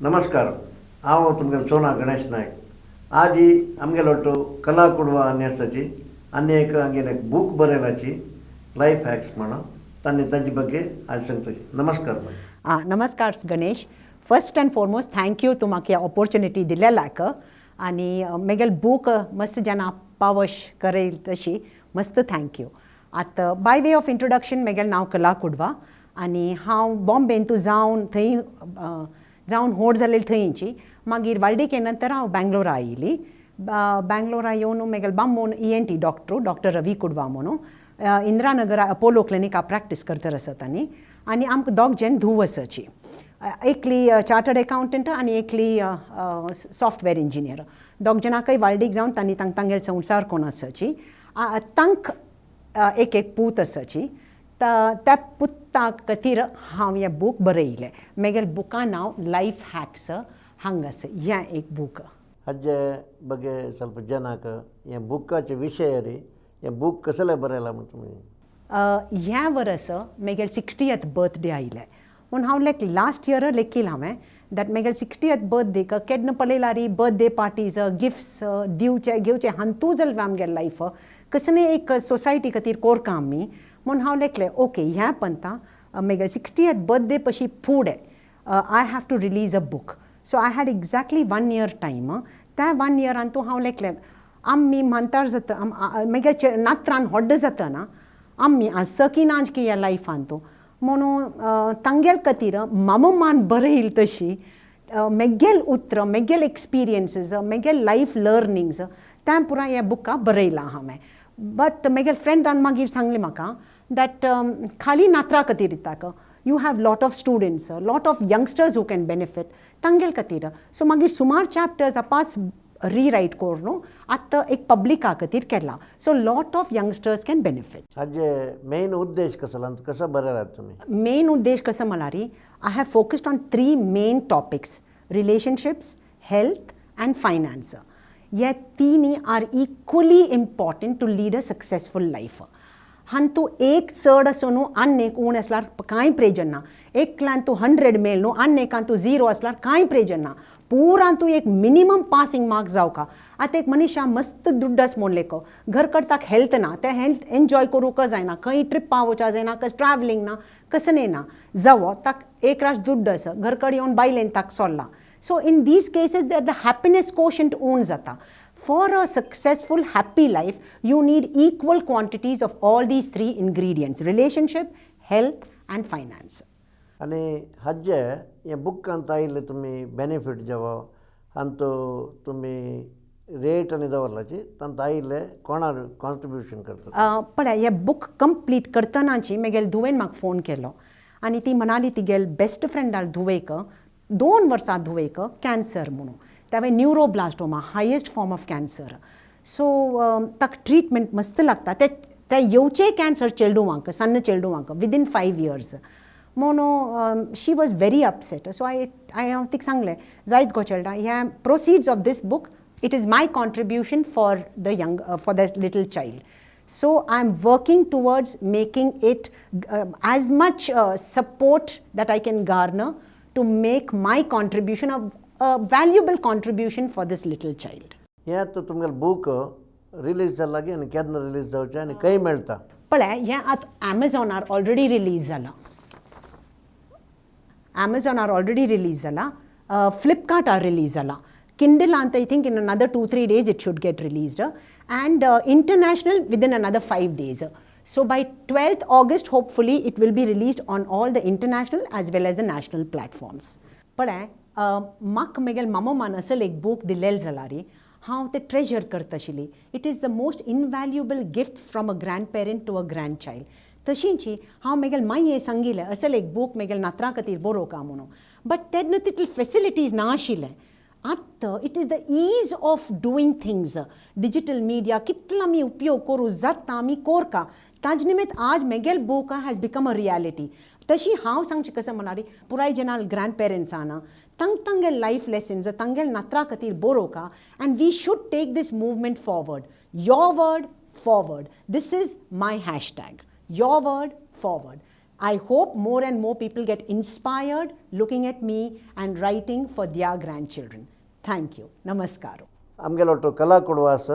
नमस्कार. हांव तुमगेलो चोना गणेश नायक. आज ही आमगेलो कला कुडवा अन्यासाची आनी एक आमगेले एक बूक बरयलाची लायफ हॅक्स म्हणून तांणी ताजे बग्गे आज सांगतली. नमस्कार. नमस्कार Ganesh. First and foremost thank you तू म्हाका ऑपॉर्च्युनिटी दिलेल्याक आनी म्हगेल बूक मस्त जेन्ना पावश करेल तशी मस्त थँक यू. आतां बाय वे ऑफ इंट्रोडक्शन म्हगेलें नांव कला कुडवा आनी हांव बॉम्बेन तूं थंय जावन व्हड जालेली थंयची. मागीर वालडेक ये नंतर हांव बँगलोरा आयिल्ली. बँगलोरा येवन म्हगेलो बामून ENT डॉक्टर रवी कुडवा म्हणून इंदिरानगर अपोलो क्लिनिक प्रॅक्टीस करता आसतानी आनी आमकां दोग जन धूव आसाची. एकली चार्टर्ड अकावंटंट आनी एकली सॉफ्टवेअर इंजिनियर. दोग जनांकय वालडेक जावन तांणी तांगेल संवसार कोण आसाची. तांक एक पूत आसाची. त्या पुत्ता खातीर हांव हें बूक बरयलें. म्हगेल बुका नांव लायफ हॅक्स हांगास हें एक बूक. हाजे बग्गे ಸ್ವಲ್ಪ ಜನಕ್ಕೆ हें बुकाचे विशय रे हें बूक कसले बरयला म्हण तुमी. ह्या वर्स म्हगेल 60th बर्थडे आयलें म्हूण हांव लास्ट इयर लेखील हांवें दॅट म्हगेल 60th बर्थडेक केन्ना पळयलां बर्थडे पार्टीज गिफ्ट्स दिवचे घेवचे हांतू जालें आमगेलें लायफ कसले एक सोसायटी खातीर कोरता आमी म्हूण हांव लेखलें ओके ह्या पंता म्हगेल 60th बर्थडे पशी फुडें I have to release a book. So I had exactly 1 year time. त्या 1 year तूं हांव लेखलें आमी म्हणटार जाता म्हगे नात्रान व्हड्ड जातना आमी सकी नाच की ह्या लायफान तूं म्हणून तांगेल खातीर मान बरयली तशी म्हगेल उतर म्हगेल एक्सपिरियन्सीस म्हगेल लायफ लर्निंग्स त्या पुराय ह्या बुका बरयलां हांवें. बट म्हगेल फ्रेंडान मागीर सांगलें म्हाका दॅट खाली नात्रा खातीर दिताक you have lot of students lot of youngsters who can benefit तांगेल खातीर. सो मागीर सुमार चॅप्टर्स पास रीरायट कोर न्हू आतां एक पब्लिका खातीर केला. So lot of youngsters can benefit. हाजे मेन उद्देश कसो कसो बरयलात तुमी. मेन उद्देश कसो म्हळ्यार I have focused on 3 main topics relationships health and finance. हे तिनी are equally important to lead a successful life. हांव तूं एक चड असो न्हू आनी एक उण आसल्यार कांय प्रेजन ना. एकल्यान तूं 100 मेळ न्हू आनी एकान तूं 0 आसल्यार कांय प्रेजन ना. पुरान तूं एक मिनिमम पासिंग मार्क्स जावका. आतां एक मनशा मस्त दुड्डस म्हूण लेखो घर करताक हेल्थ ना तें हेल्थ एन्जॉय करूंक जायना खंय ट्रिप्पा वचूंक जायना कसं ट्रॅवलिंग ना कसं ना जावो ताक एक रास दुड्डस घर कडेन येवन बायलेन ताक सोडला. So in these cases the happiness quotient उण जाता. For a successful happy life, you need equal quantities of all these 3 ingredients: relationship, health and finance. आनी हाजे हें बूक अंत आयिल्ले तुमी बेनिफीट जेवो अंतू तुमी रेट आनी दवरलाची तांत आयिल्ले कोणाक कॉन्ट्रिब्युशन करता. पळय हें बूक कंप्लीट करतनाची म्हगेल धुवेन म्हाका फोन केलो आनी ती म्हणाली तिगेल बेस्ट फ्रेंडाल धुवेक 2 वर्सां धुवेक कॅन्सर म्हणून त्यावेळी neuroblastoma highest form of cancer. So ताका ट्रीटमेंट मस्त लागता. ते येवचे कॅन्सर चेडूवांक सन्न चेडूवांक विदीन 5 years म्हणून she was very upset. So हांव तिका सांगलें जायत गो चेडा ह्या proceeds of this book it is my contribution for the little child. So I'm working towards making it as much support that I can garner to make my contribution a valuable contribution for this little child. हें तो तुमगेल book release जाला की आनी केन्ना release जावचें आनी खंय मेळटा. पळय हें आतां Amazonर ऑलरेडी रिलीज जाला. Amazonर ऑलरेडी रिलीज जाला. Flipkart'ar रिलीज जाला. Kindle'ant I think in another 2-3 days it should get released and international within another 5 days. So by 12th August hopefully it will be released on all the international as well as the national platforms. पळय म्हाका म्हगेल मामोमान असल एक book दिलेल जाला रे हांव तें treasure करता आशिल्ली. It is the most invaluable gift from a grandparent to a grandchild. तशींची हांव म्हगेल मायये सांगिल्लें असल एक बूक म्हगेल नात्रा खातीर बरोवका म्हणून. बट तेन्ना तितले फेसिलिटीज नाशिल्ले. आतां it is the ease of doing things. Digital media कितलो आमी उपयोग करूं जाता आमी कोरका. ताजे निमित्त आज म्हगेल book has become a reality. तशी हांव सांगचें कसं म्हणारी पुराय जनाल ग्रँड पेरंट्सांना तांगेल लायफ लेसन्स तांगेल नात्रा खातीर बरोवका and we should take this movement forward. Your word forward. This is my hashtag. Your word forward. I hope more and more people get inspired looking at me and writing for their grandchildren. Thank you. Namaskaram. आमगेलो ಒಟ್ಟು कला कुडवास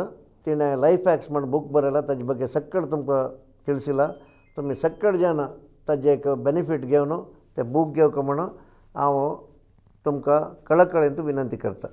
तिने life hacks म्हण book बरयला ताजे ಬಗ್ಗೆ सक्कड तुमकां ತಿಳಿಸಿಲ್ಲ तुम्ही सक्कड जाण ताजे एक बेनिफिट घेवन ते बूक घेवक म्हणून हांव तुमकां कळकळेंत विनंती करता.